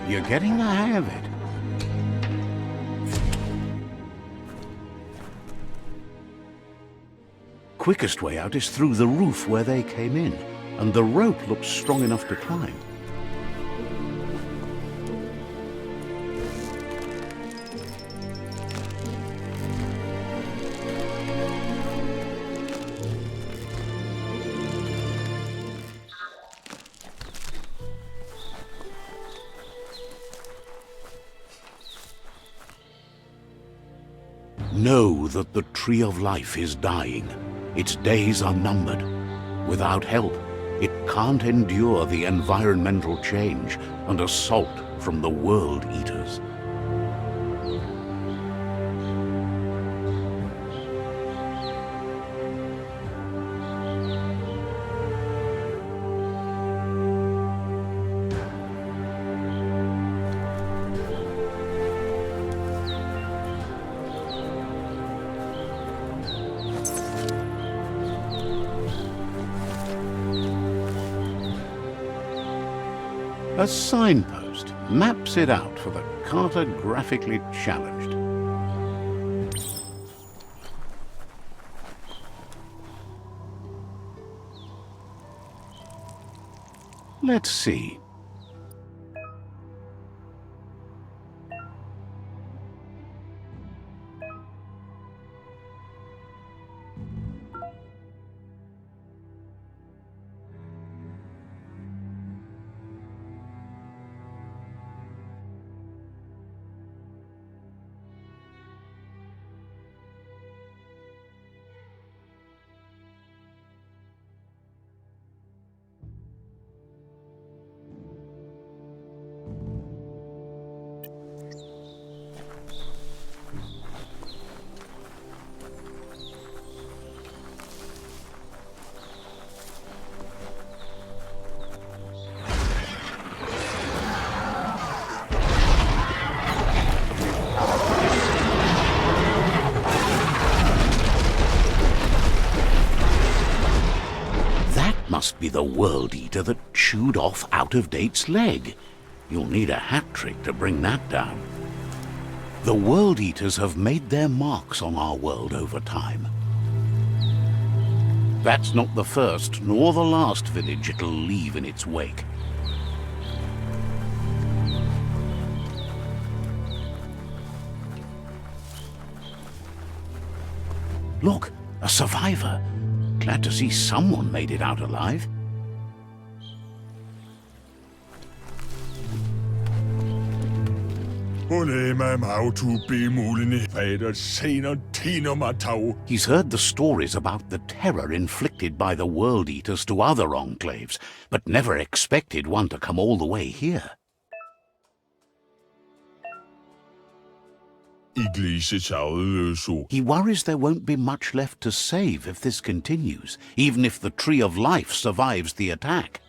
You're getting the hang of it. Quickest way out is through the roof where they came in, and the rope looks strong enough to climb. Know that the Tree of Life is dying. Its days are numbered. Without help, it can't endure the environmental change and assault from the World Eaters. A signpost maps it out for the cartographically challenged. Let's see. Must be the World Eater that chewed off Out-of-Date's leg. You'll need a hat trick to bring that down. The World Eaters have made their marks on our world over time. That's not the first nor the last village it'll leave in its wake. Look, a survivor. Glad to see someone made it out alive. He's heard the stories about the terror inflicted by the World Eaters to other enclaves, but never expected one to come all the way here. He worries there won't be much left to save if this continues, even if the Tree of Life survives the attack.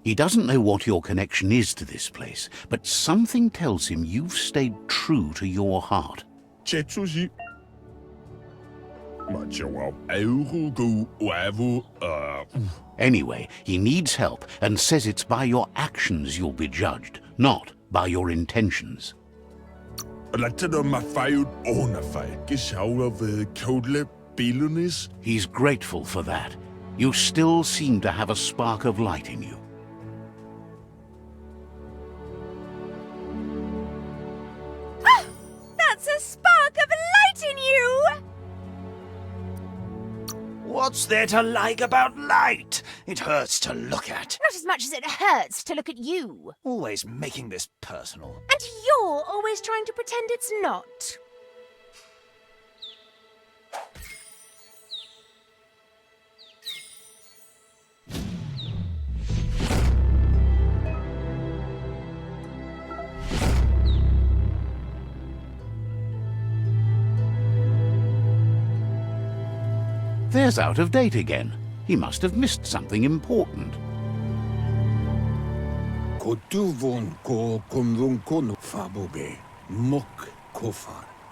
He doesn't know what your connection is to this place, but something tells him you've stayed true to your heart. Anyway, he needs help and says it's by your actions you'll be judged, not by your intentions. He's grateful for that. You still seem to have a spark of light in you. Ah! That's a spark of light in you! What's there to like about light? It hurts to look at. Not as much as it hurts to look at you. Always making this personal. And you're always trying to pretend it's not. There's Out-of-Date again. He must have missed something important.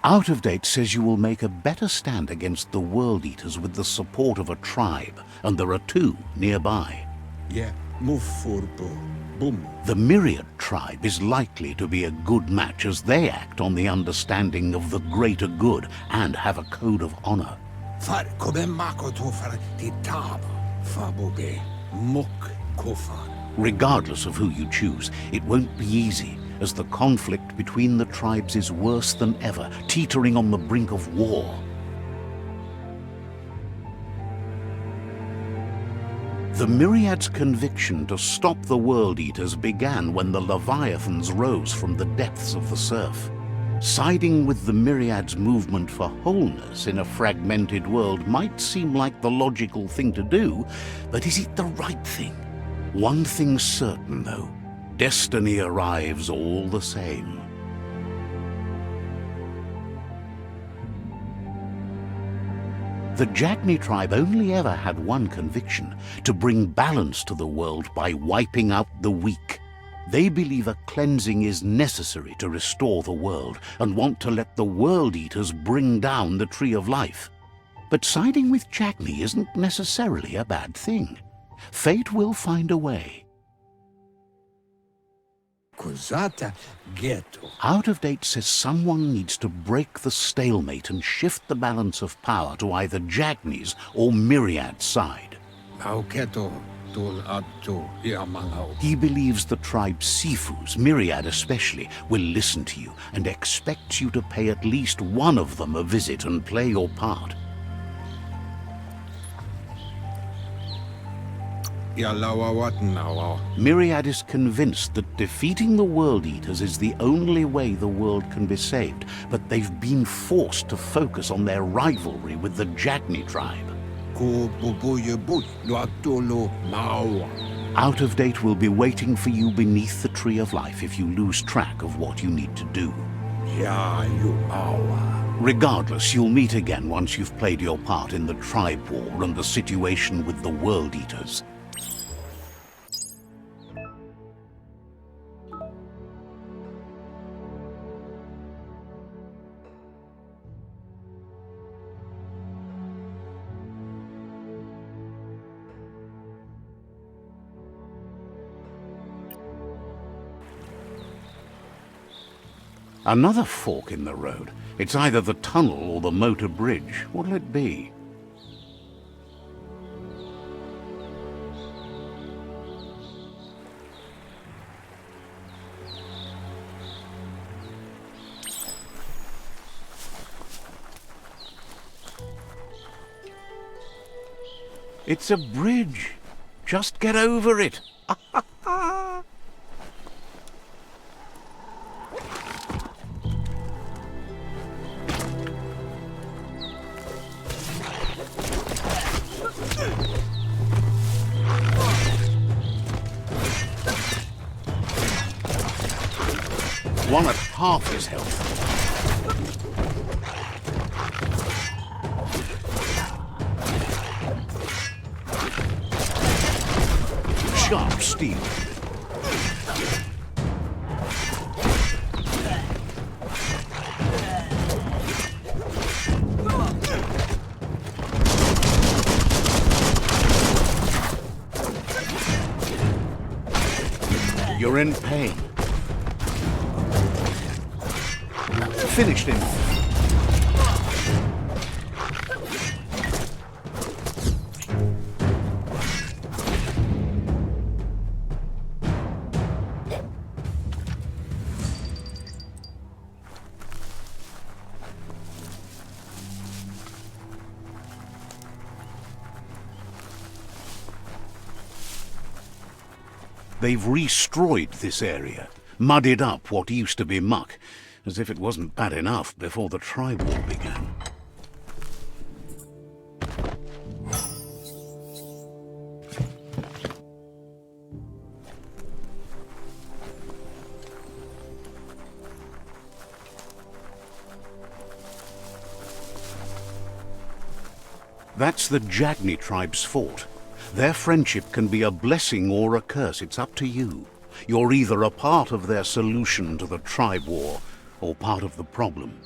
Out-of-Date says you will make a better stand against the World Eaters with the support of a tribe, and there are two nearby. Yeah, Mufurpo. Bum. The Myriad tribe is likely to be a good match as they act on the understanding of the greater good and have a code of honor. Far kobe mako tofar titaba. Fabobe. Muk kofar. Regardless of who you choose, it won't be easy, as the conflict between the tribes is worse than ever, teetering on the brink of war. The Myriad's conviction to stop the World Eaters began when the Leviathans rose from the depths of the surf. Siding with the Myriad's movement for wholeness in a fragmented world might seem like the logical thing to do, but is it the right thing? One thing's certain, though. Destiny arrives all the same. The Jagni tribe only ever had one conviction: to bring balance to the world by wiping out the weak. They believe a cleansing is necessary to restore the world and want to let the World Eaters bring down the Tree of Life. But siding with Jagni isn't necessarily a bad thing. Fate will find a way. Kozata ghetto. Out of Date says someone needs to break the stalemate and shift the balance of power to either Jagni's or Myriad's side. Pauketo tul atto iamangao. He believes the tribe's Sifus, Myriad especially, will listen to you and expects you to pay at least one of them a visit and play your part. Myriad is convinced that defeating the World Eaters is the only way the world can be saved, but they've been forced to focus on their rivalry with the Jagni tribe. Out of Date will be waiting for you beneath the Tree of Life if you lose track of what you need to do. Regardless, you'll meet again once you've played your part in the tribe war and the situation with the World Eaters. Another fork in the road. It's either the tunnel or the motor bridge. What'll it be? It's a bridge. Just get over it. One at half his health. Sharp steel. You're in pain. Finished him. They've destroyed this area, muddied up what used to be muck, as if it wasn't bad enough before the tribe war began. That's the Jagni tribe's fort. Their friendship can be a blessing or a curse. It's up to you. You're either a part of their solution to the tribe war, or part of the problem.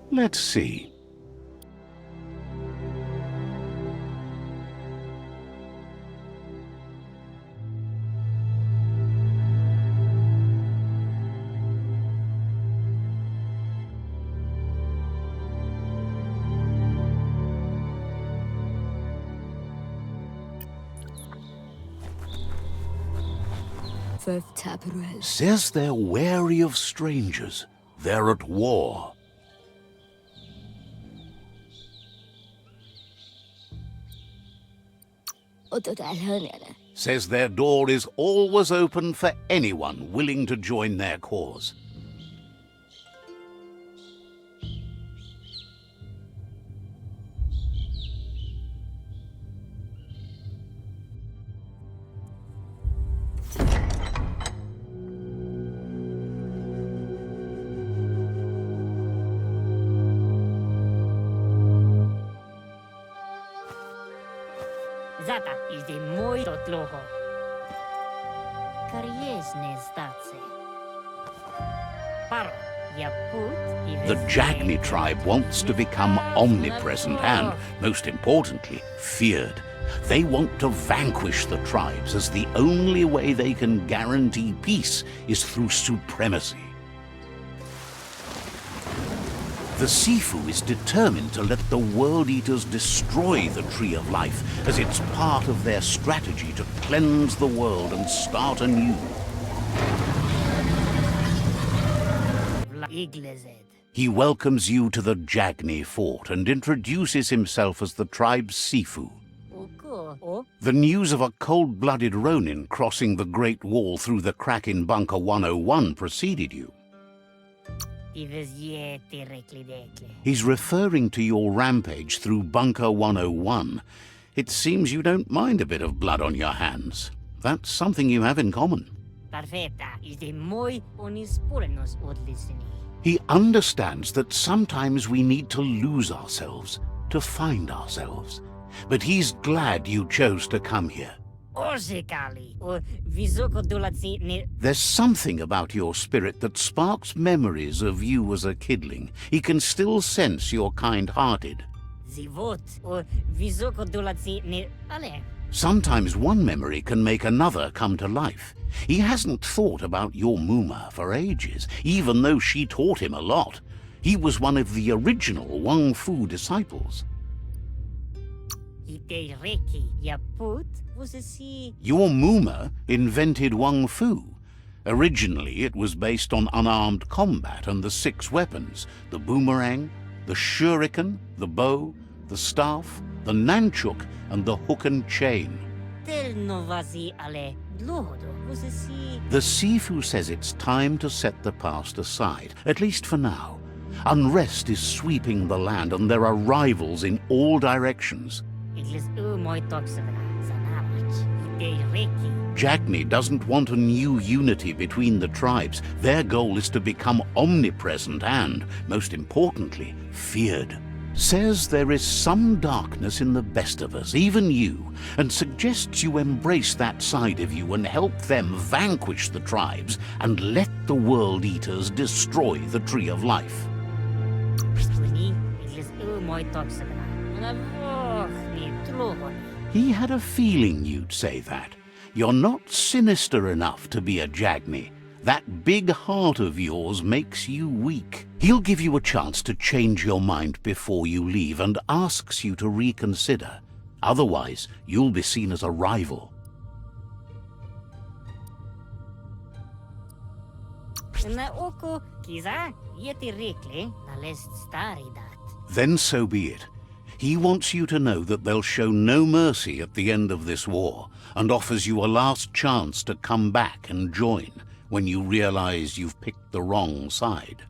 Let's see. Says they're wary of strangers. They're at war. Says their door is always open for anyone willing to join their cause. Zata is de moi totloho. Kariesne stace. Paro, ya put. The Jagni tribe wants to become omnipresent and, most importantly, feared. They want to vanquish the tribes, as the only way they can guarantee peace is through supremacy. The Sifu is determined to let the World Eaters destroy the Tree of Life, as it's part of their strategy to cleanse the world and start anew. He welcomes you to the Jagni fort and introduces himself as the tribe's Sifu. The news of a cold-blooded Ronin crossing the Great Wall through the crack in Bunker 101 preceded you. He's referring to your rampage through Bunker 101. It seems you don't mind a bit of blood on your hands. That's something you have in common. He understands that sometimes we need to lose ourselves to find ourselves. But he's glad you chose to come here. There's something about your spirit that sparks memories of you as a kidling. He can still sense you're kind-hearted. Sometimes one memory can make another come to life. He hasn't thought about your Muma for ages, even though she taught him a lot. He was one of the original Wang Fu disciples. Your Muma invented Wang Fu. Originally, it was based on unarmed combat and the 6 weapons: the boomerang, the shuriken, the bow, the staff, the nunchuk, and the hook and chain. The Sifu says it's time to set the past aside, at least for now. Unrest is sweeping the land and there are rivals in all directions. Jagni doesn't want a new unity between the tribes. Their goal is to become omnipresent and, most importantly, feared. Says there is some darkness in the best of us, even you, and suggests you embrace that side of you and help them vanquish the tribes and let the World Eaters destroy the Tree of Life. He had a feeling you'd say that. You're not sinister enough to be a Jagni. That big heart of yours makes you weak. He'll give you a chance to change your mind before you leave and asks you to reconsider. Otherwise, you'll be seen as a rival. Then so be it. He wants you to know that they'll show no mercy at the end of this war and offers you a last chance to come back and join when you realize you've picked the wrong side.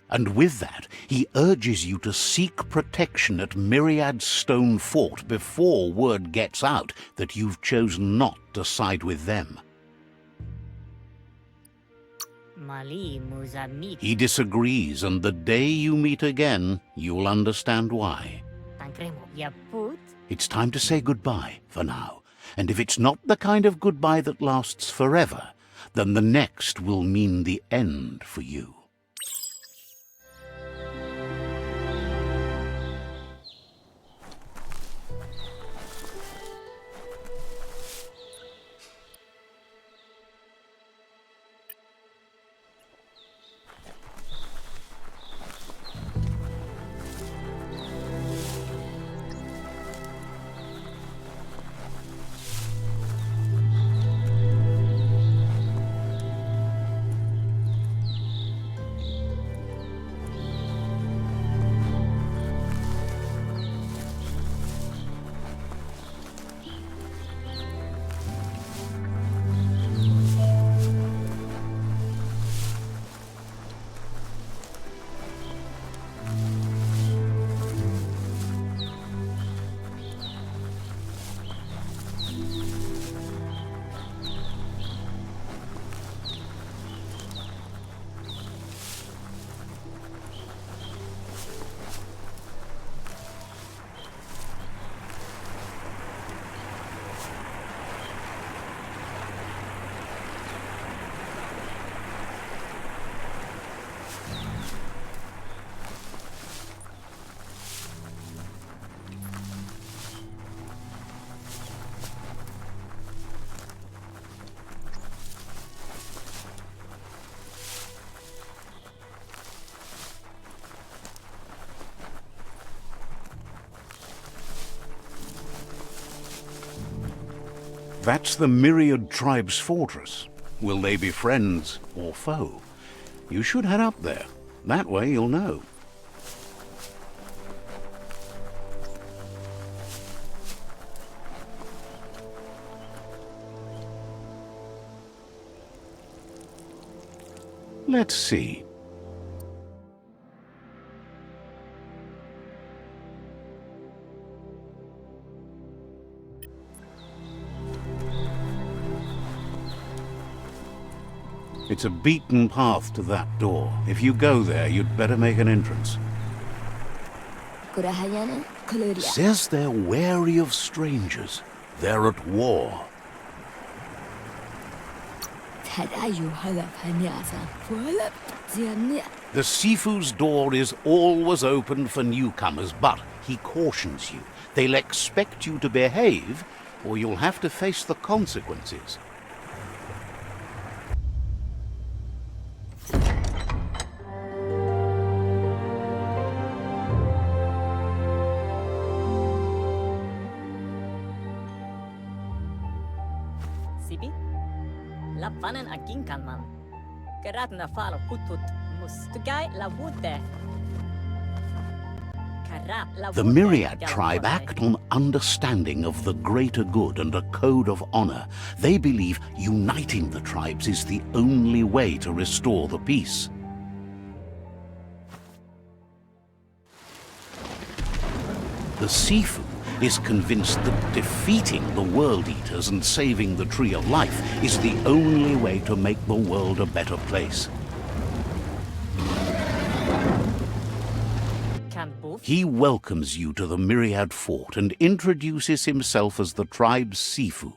And with that, he urges you to seek protection at Myriad Stone Fort before word gets out that you've chosen not to side with them. He disagrees, and the day you meet again, you'll understand why. It's time to say goodbye for now, and if it's not the kind of goodbye that lasts forever, then the next will mean the end for you. That's the Myriad Tribe's fortress. Will they be friends or foe? You should head up there. That way you'll know. Let's see. It's a beaten path to that door. If you go there, you'd better make an entrance. Says they're wary of strangers. They're at war. The Sifu's door is always open for newcomers, but he cautions you. They'll expect you to behave, or you'll have to face the consequences. Sipi? Lappanen aginkanman. Keratna falo kutut mus. Tugai la wute. The Myriad tribe act on understanding of the greater good and a code of honor. They believe uniting the tribes is the only way to restore the peace. The Sifu is convinced that defeating the World Eaters and saving the Tree of Life is the only way to make the world a better place. He welcomes you to the Myriad Fort and introduces himself as the tribe's Sifu.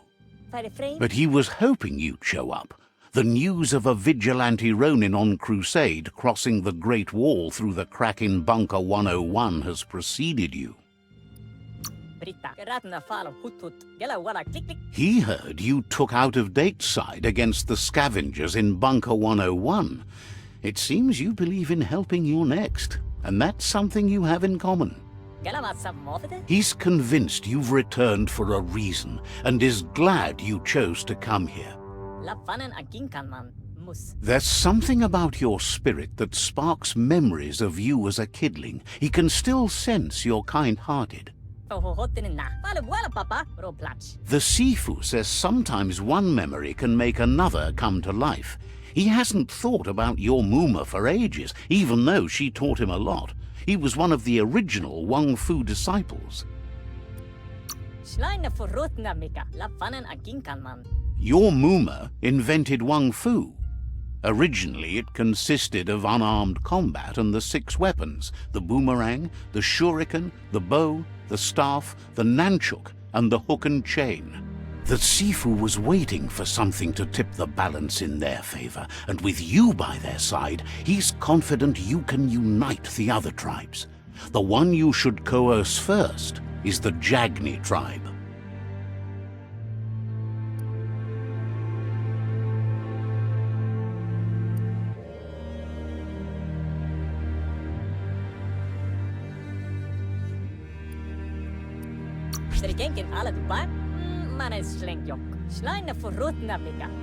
But he was hoping you'd show up. The news of a vigilante Ronin on crusade crossing the Great Wall through the crack in Bunker 101 has preceded you. He heard you took out-of-date side against the scavengers in Bunker 101. It seems you believe in helping your next, and that's something you have in common. He's convinced you've returned for a reason, and is glad you chose to come here. There's something about your spirit that sparks memories of you as a kidling. He can still sense you're kind-hearted. The Sifu says sometimes one memory can make another come to life. He hasn't thought about your Muma for ages, even though she taught him a lot. He was one of the original Wang Fu disciples. Your Muma invented Wang Fu. Originally, it consisted of unarmed combat and the 6 weapons: the boomerang, the shuriken, the bow, the staff, the nunchuk, and the hook and chain. The Sifu was waiting for something to tip the balance in their favor, and with you by their side, he's confident you can unite the other tribes. The one you should coerce first is the Jagni tribe.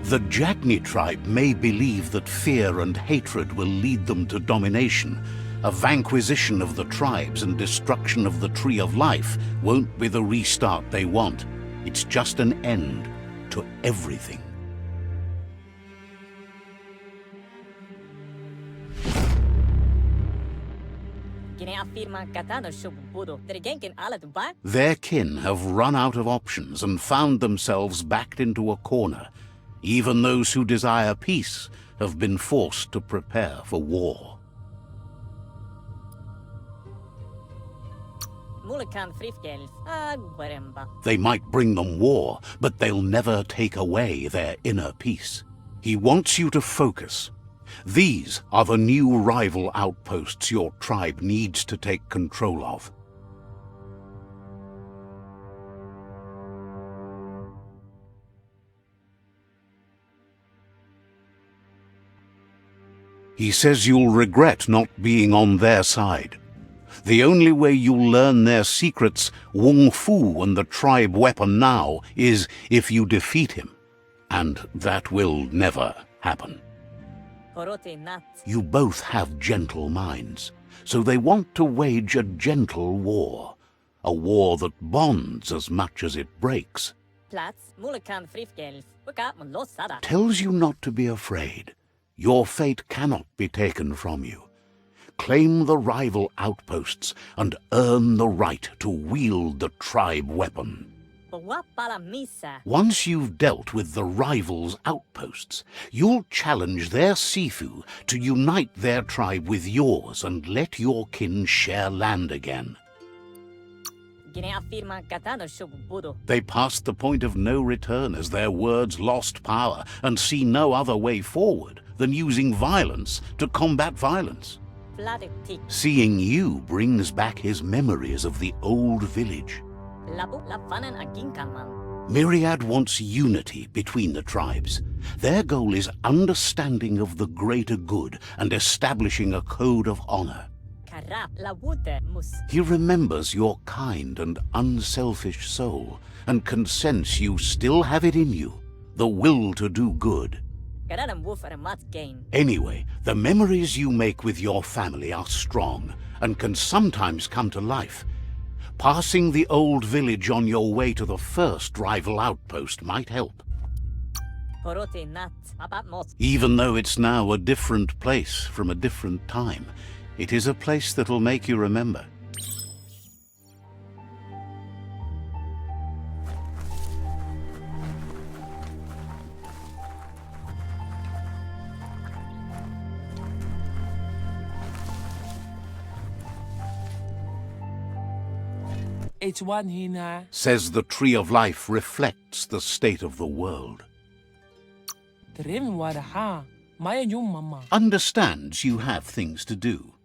The Jagni tribe may believe that fear and hatred will lead them to domination. A vanquisition of the tribes and destruction of the Tree of Life won't be the restart they want. It's just an end to everything. Their kin have run out of options and found themselves backed into a corner. Even those who desire peace have been forced to prepare for war. They might bring them war, but they'll never take away their inner peace. He wants you to focus. These are the new rival outposts your tribe needs to take control of. He says you'll regret not being on their side. The only way you'll learn their secrets, Wung Fu and the tribe weapon now, is if you defeat him. And that will never happen. Porote nat. You both have gentle minds, so they want to wage a gentle war. A war that bonds as much as it breaks. Plats, mulekan frifgelf, waka mon losada. Tells you not to be afraid. Your fate cannot be taken from you. Claim the rival outposts and earn the right to wield the tribe weapon. Para misa. Once you've dealt with the rivals' outposts, you'll challenge their Sifu to unite their tribe with yours and let your kin share land again. They passed the point of no return as their words lost power and see no other way forward than using violence to combat violence. Seeing you brings back his memories of the old village. Myriad wants unity between the tribes. Their goal is understanding of the greater good and establishing a code of honor. He remembers your kind and unselfish soul and can sense you still have it in you, the will to do good. Anyway, the memories you make with your family are strong and can sometimes come to life. Passing the old village on your way to the first rival outpost might help. Even though it's now a different place from a different time, it is a place that'll make you remember. It's one hina. Says the Tree of Life reflects the state of the world. Trim wada ha. Maya yung mama. Understands you have things to do.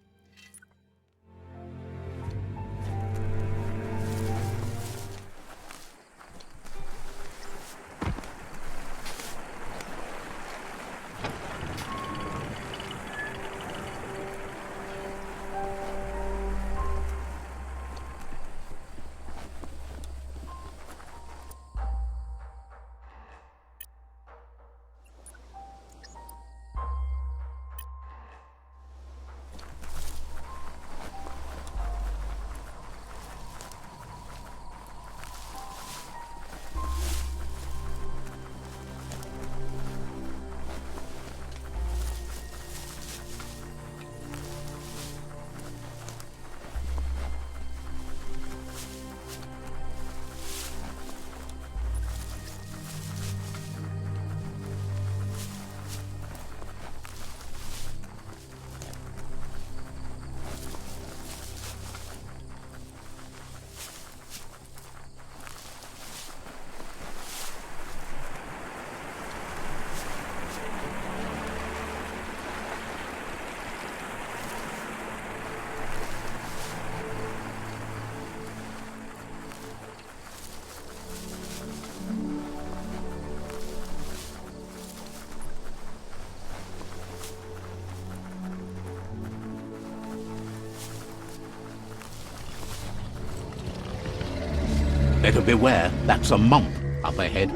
Better beware, that's a mump up ahead.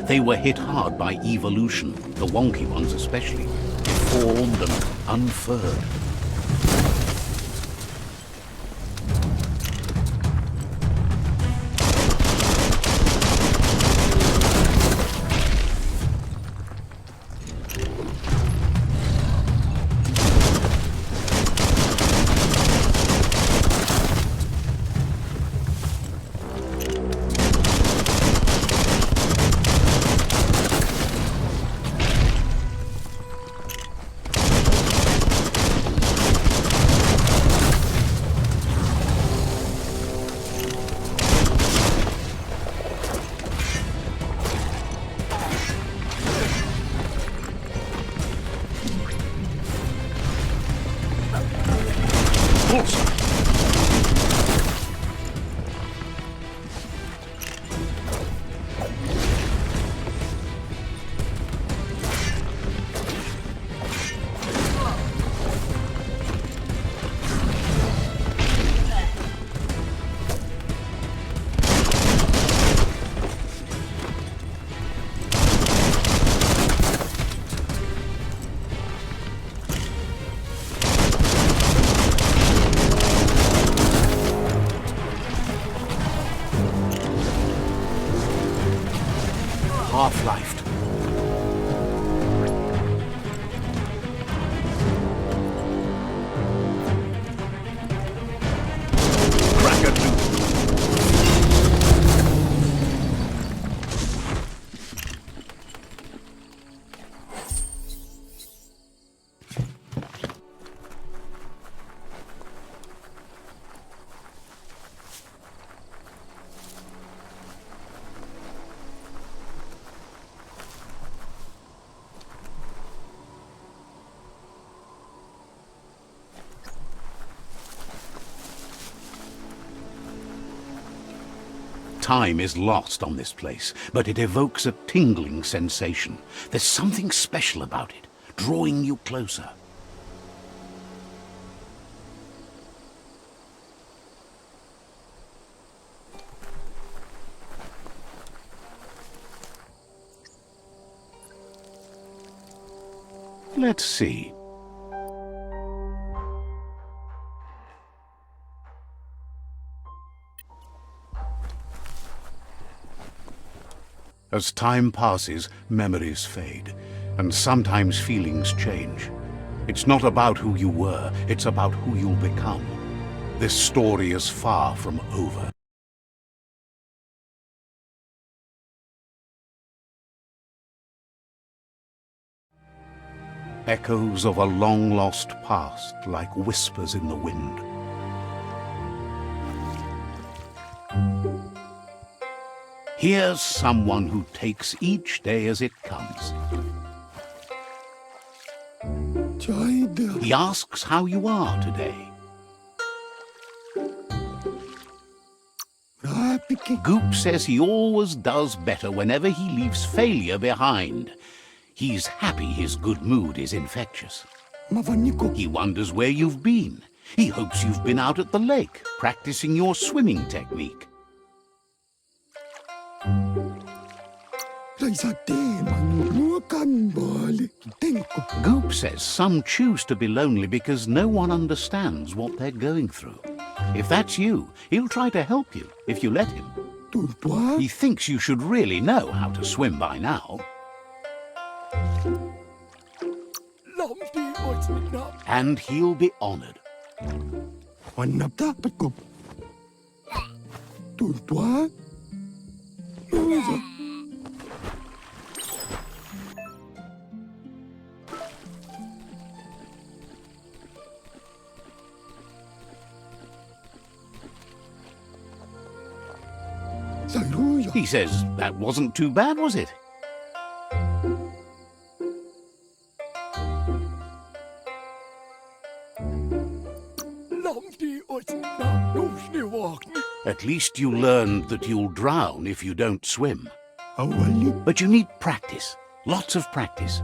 They were hit hard by evolution, the wonky ones especially, deformed and unfurred. Time is lost on this place, but it evokes a tingling sensation. There's something special about it, drawing you closer. Let's see. As time passes, memories fade, and sometimes feelings change. It's not about who you were, it's about who you'll become. This story is far from over. Echoes of a long-lost past, like whispers in the wind. Here's someone who takes each day as it comes. He asks how you are today. Goop says he always does better whenever he leaves failure behind. He's happy his good mood is infectious. He wonders where you've been. He hopes you've been out at the lake, practicing your swimming technique. Goop says some choose to be lonely because no one understands what they're going through. If that's you, he'll try to help you if you let him. He thinks you should really know how to swim by now. And he'll be honored. He says that wasn't too bad, was it? At least you learned that you'll drown if you don't swim. But you need practice, lots of practice.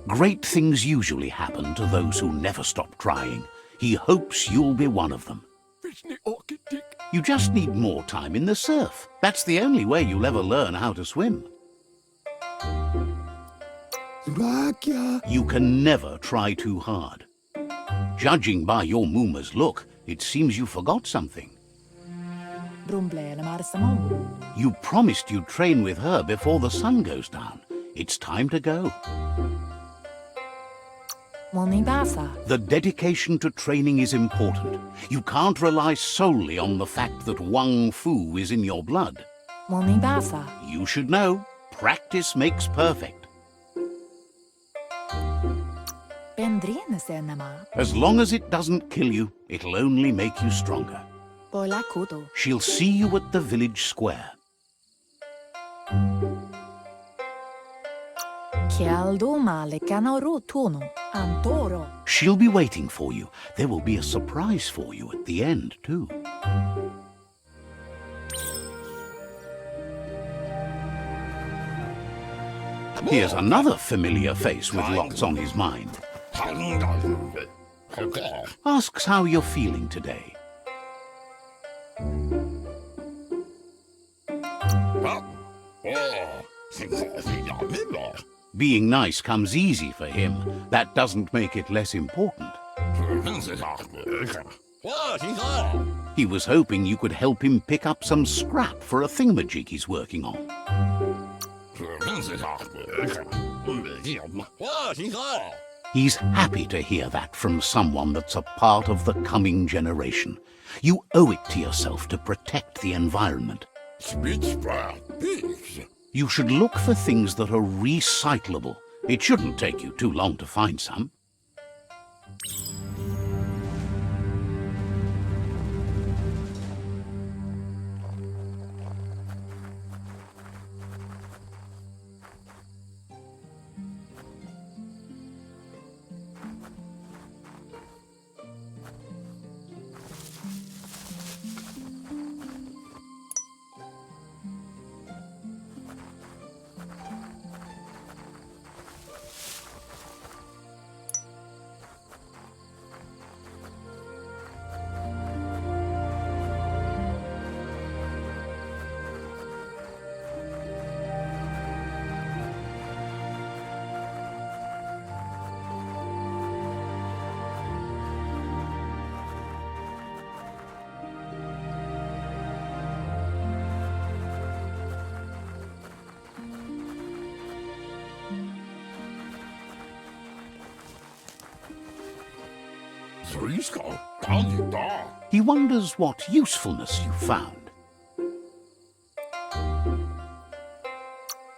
Great things usually happen to those who never stop trying. He hopes you'll be one of them. You just need more time in the surf. That's the only way you'll ever learn how to swim. You can never try too hard. Judging by your Muma's look, it seems you forgot something. You promised you'd train with her before the sun goes down. It's time to go. The dedication to training is important. You can't rely solely on the fact that Wang Fu is in your blood. You should know, practice makes perfect. As long as it doesn't kill you, it'll only make you stronger. She'll see you at the village square. She'll be waiting for you. There will be a surprise for you at the end, too. Here's another familiar face with lots on his mind. Asks how you're feeling today. Being nice comes easy for him. That doesn't make it less important. He was hoping you could help him pick up some scrap for a thingamajig he's working on. He's happy to hear that from someone that's a part of the coming generation. You owe it to yourself to protect the environment. You should look for things that are recyclable. It shouldn't take you too long to find some. Frisko, Dalita. He wonders what usefulness you found.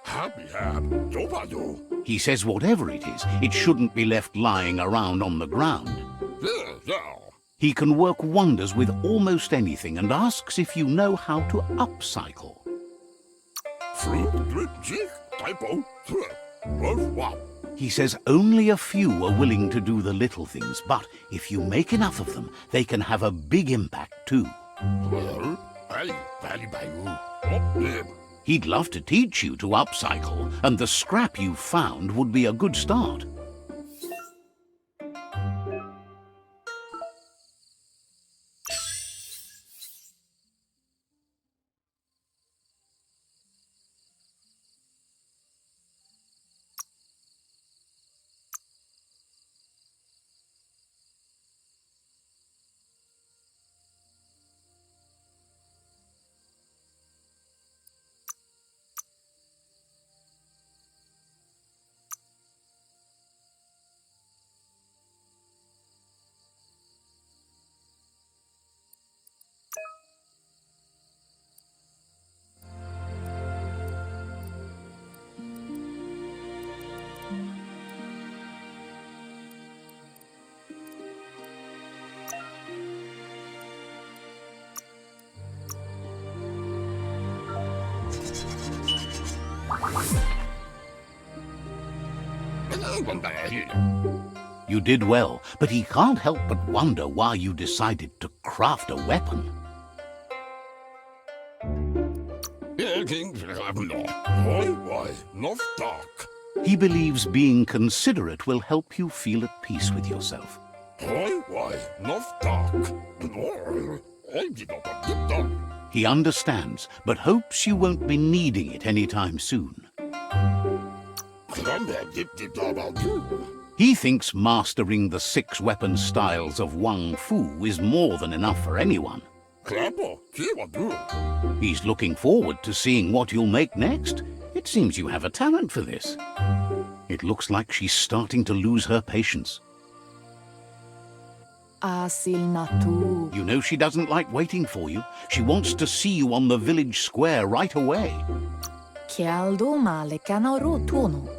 Happy Hab, Dobado. He says whatever it is, it shouldn't be left lying around on the ground. Yeah. He can work wonders with almost anything and asks if you know how to upcycle. Fruit, drip, jig, typo, trip, rough wop. He says only a few are willing to do the little things, but if you make enough of them, they can have a big impact too. Well, I value by you. Up there. He'd love to teach you to upcycle, and the scrap you found would be a good start. You did well, but he can't help but wonder why you decided to craft a weapon. He believes being considerate will help you feel at peace with yourself. He understands, but hopes you won't be needing it anytime soon. He thinks mastering the 6 weapon styles of Wang Fu is more than enough for anyone. He's looking forward to seeing what you'll make next. It seems you have a talent for this. It looks like she's starting to lose her patience. Asilnatu. You know she doesn't like waiting for you. She wants to see you on the village square right away.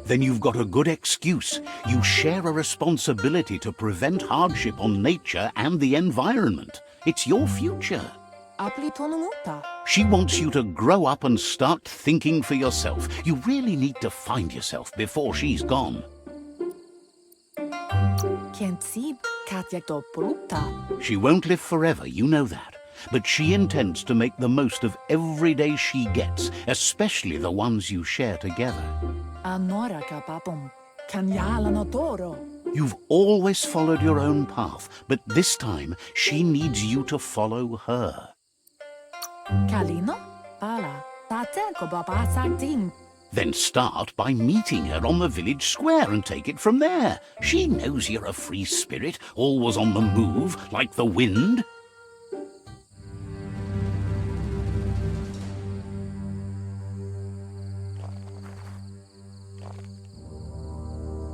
Then you've got a good excuse. You share a responsibility to prevent hardship on nature and the environment. It's your future. She wants you to grow up and start thinking for yourself. You really need to find yourself before she's gone. She won't live forever, you know that. But she intends to make the most of every day she gets, especially the ones you share together. You've always followed your own path, but this time she needs you to follow her. Then start by meeting her on the village square and take it from there. She knows you're a free spirit, always on the move, like the wind.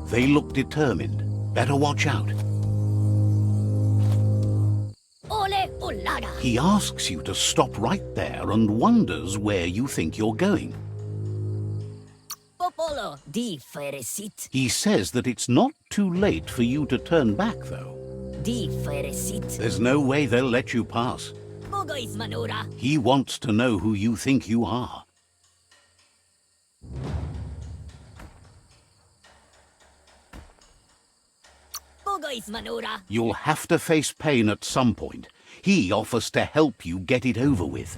They look determined. Better watch out. Ole Olaga. He asks you to stop right there and wonders where you think you're going. Popolo di feresit. He says that it's not too late for you to turn back, though. Di feresit. There's no way they'll let you pass. Bogois manura. He wants to know who you think you are. Bogois manura. You'll have to face pain at some point. He offers to help you get it over with.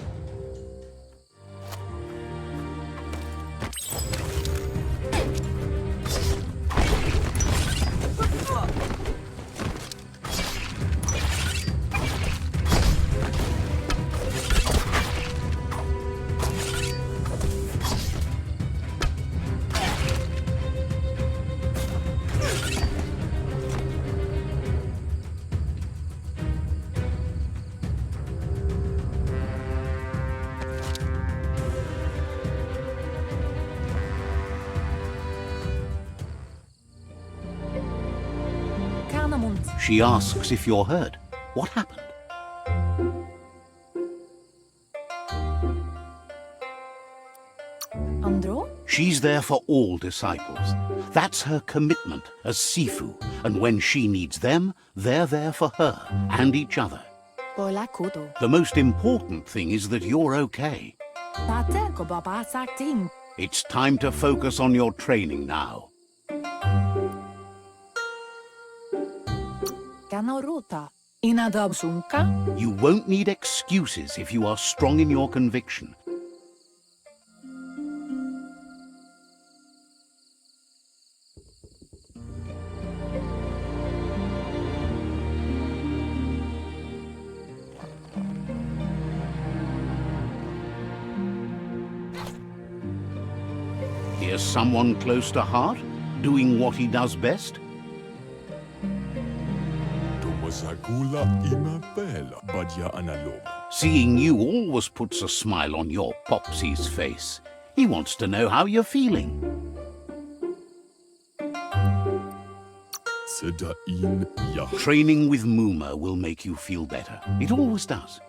She asks if you're hurt. What happened? Andro? She's there for all disciples. That's her commitment as Sifu, and when she needs them, they're there for her and each other. Bola kudo. The most important thing is that you're okay. Tate ko baba sakting. It's time to focus on your training now. Kanoruta. Inadab sunka? You won't need excuses if you are strong in your conviction. Here's someone close to heart, doing what he does best. Tomasakula imapela badya analog. Seeing you always puts a smile on your Popsy's face. He wants to know how you're feeling. Seda in ya Training with Muma will make you feel better. It always does.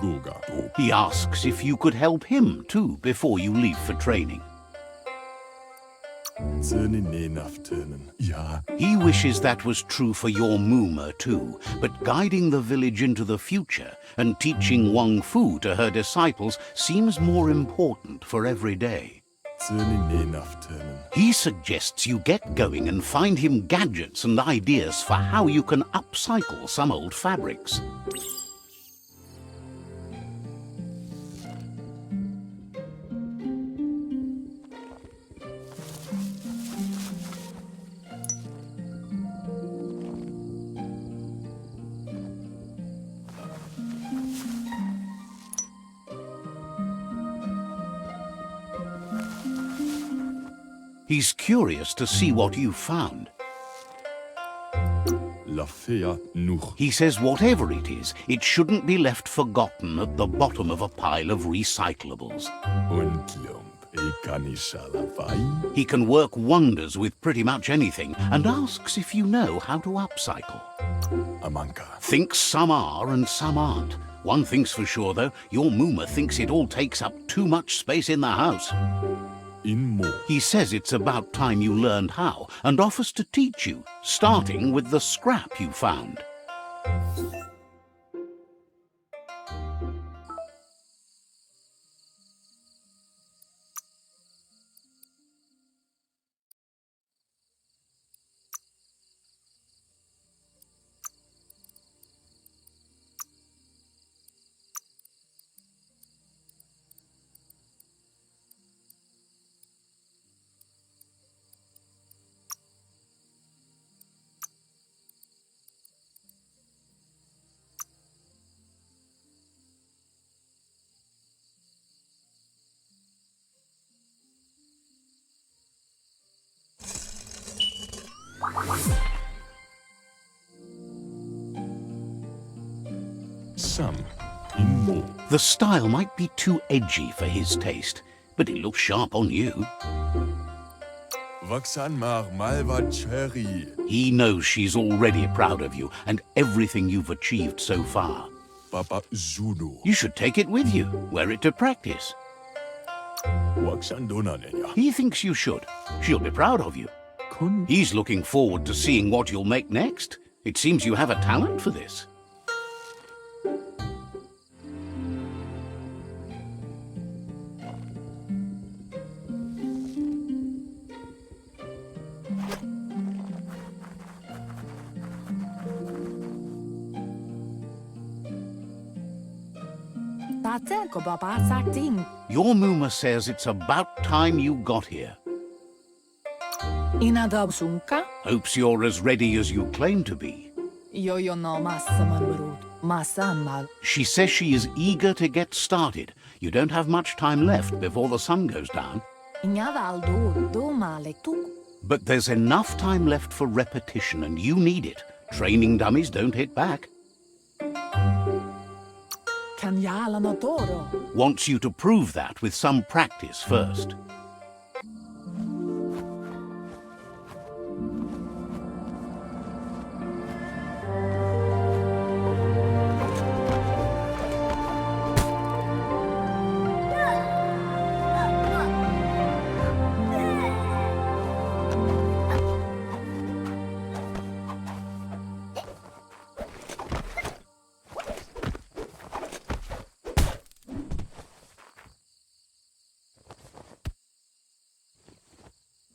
goga to. He asks if you could help him too before you leave for training. Zeni ne naftenen. Ja, He wishes that was true for your Muma too, but guiding the village into the future and teaching Wang Fu to her disciples seems more important for every day. zeni ne naftenen. He suggests you get going and find him gadgets and ideas for how you can upcycle some old fabrics. He's curious to see what you found. La fea nuch. He says whatever it is, it shouldn't be left forgotten at the bottom of a pile of recyclables. Unklump e kanishala vai. He can work wonders with pretty much anything and asks if you know how to upcycle. Amanka. Thinks some are and some aren't. One thing's for sure though, your Muma thinks it all takes up too much space in the house. In mo. He says it's about time you learned how and offers to teach you, starting with the scrap you found. Sam. In mo. The style might be too edgy for his taste, but it looks sharp on you. Vaksan mar malva cherry. He knows she's already proud of you and everything you've achieved so far. Papa Zulu. You should take it with you, wear it to practice. Waksan donanenya. He thinks you should. She'll be proud of you. Kun. He's looking forward to seeing what you'll make next. It seems you have a talent for this. Tate ko baba sakting. Your Muma says it's about time you got here. Inadab sunka? Hopes you're as ready as you claim to be. Yo no masaman burut. Masan mal. She says she is eager to get started. You don't have much time left before the sun goes down. Inyadal do male tuk. But there's enough time left for repetition, and you need it. Training dummies don't hit back. Kanyala no toro. Wants you to prove that with some practice first.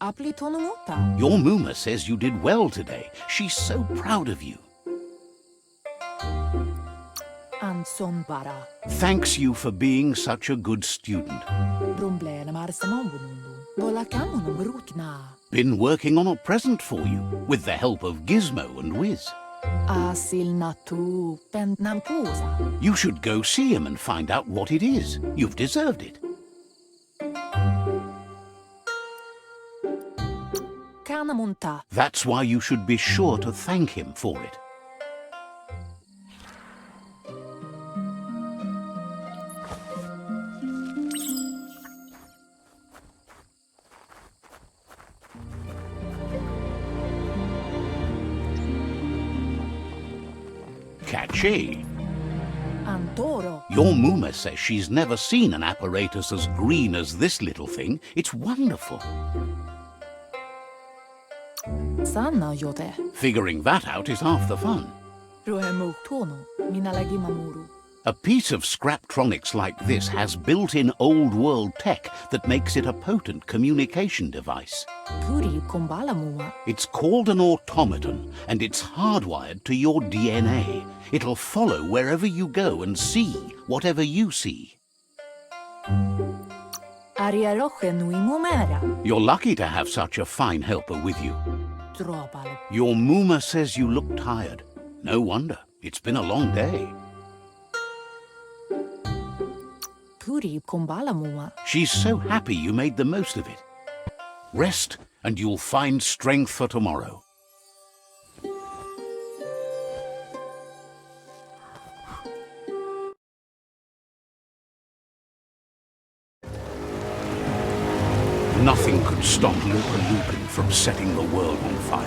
Aplitonomuta. Your Muma says you did well today. She's so proud of you. Anson bara. Thanks you for being such a good student. Brumblena marsanovunundu. Volakamunum rukna. Been working on a present for you, with the help of Gizmo and Wiz. Asilnatu pentnampusa. You should go see him and find out what it is. You've deserved it. Kanamunta. That's why you should be sure to thank him for it. Catchy. Antoro. Your Muma says she's never seen an apparatus as green as this little thing. It's wonderful. Sanna jote. Figuring that out is half the fun. Ruhemuktono. Minalagimamuru. A piece of Scraptronics like this has built-in old-world tech that makes it a potent communication device. Puri kombalamuma. It's called an automaton, and it's hardwired to your DNA. It'll follow wherever you go and see whatever you see. Ariaroche nui mumera. You're lucky to have such a fine helper with you. Tropalo. Your Muma says you look tired. No wonder. It's been a long day. Puri kombalamuma. She's so happy you made the most of it. Rest, and you'll find strength for tomorrow. Nothing could stop Looper Lupin from setting the world on fire.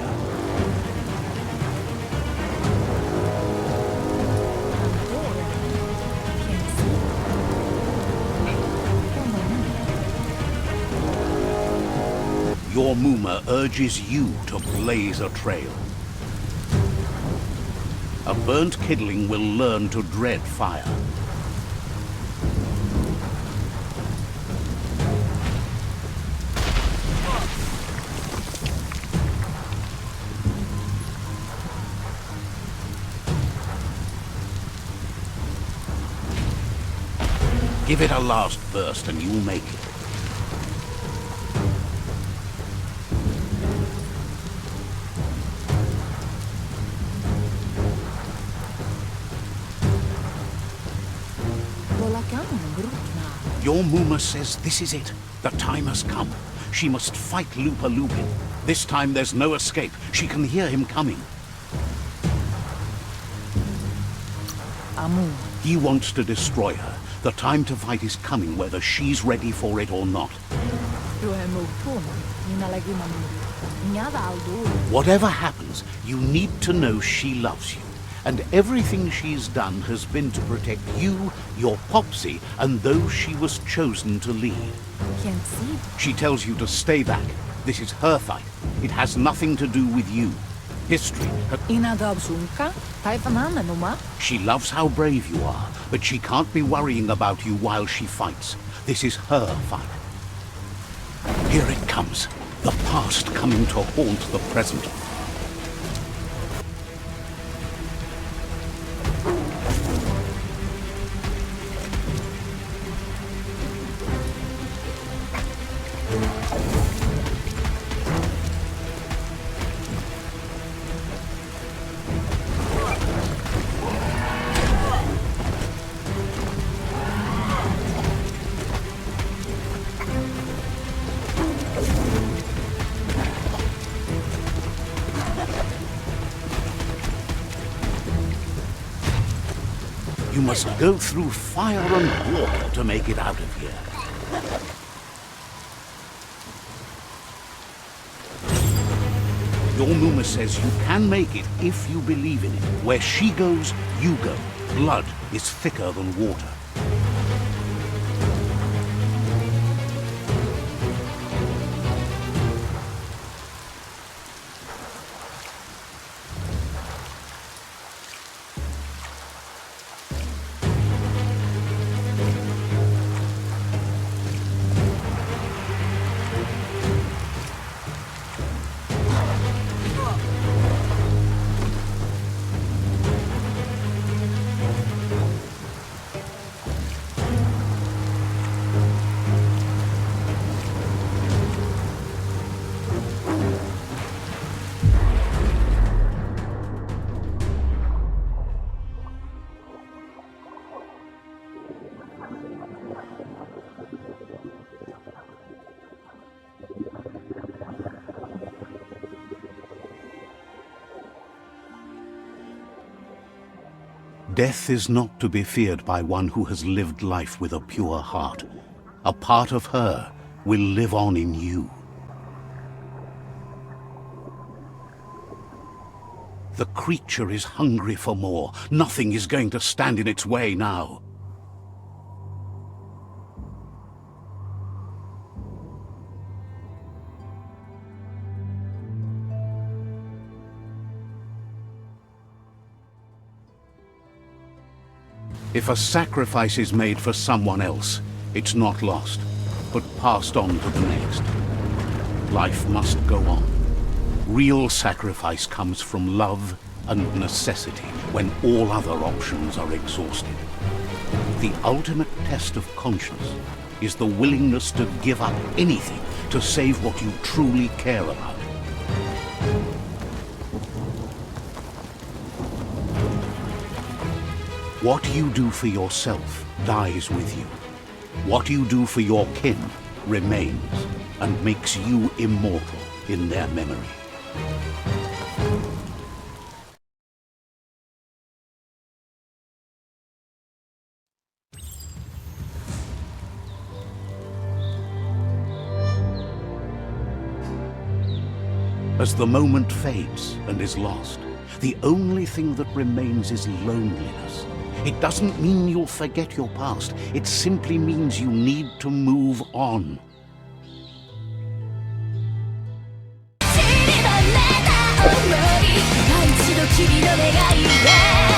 Your Muma urges you to blaze a trail. A burnt kidling will learn to dread fire. Give it a last burst and you'll make it. Your Muma says this is it. The time has come. She must fight Looper Lupin. This time there's no escape. She can hear him coming. Amu. He wants to destroy her. The time to fight is coming, whether she's ready for it or not. Whatever happens, you need to know she loves you. And everything she's done has been to protect you, your Popsy, and those she was chosen to lead. She tells you to stay back. This is her fight. It has nothing to do with you. History. She loves how brave you are, but she can't be worrying about you while she fights. This is her fight. Here it comes. The past coming to haunt the present. You must go through fire and water to make it out of here. Your Muma says you can make it if you believe in it. Where she goes, you go. Blood is thicker than water. Death is not to be feared by one who has lived life with a pure heart. A part of her will live on in you. The creature is hungry for more. Nothing is going to stand in its way now. If a sacrifice is made for someone else, it's not lost, but passed on to the next. Life must go on. Real sacrifice comes from love and necessity when all other options are exhausted. The ultimate test of conscience is the willingness to give up anything to save what you truly care about. What you do for yourself dies with you. What you do for your kin remains and makes you immortal in their memory. As the moment fades and is lost, the only thing that remains is loneliness. It doesn't mean you'll forget your past. It simply means you need to move on. 散りばめた想いもう一度君の願いで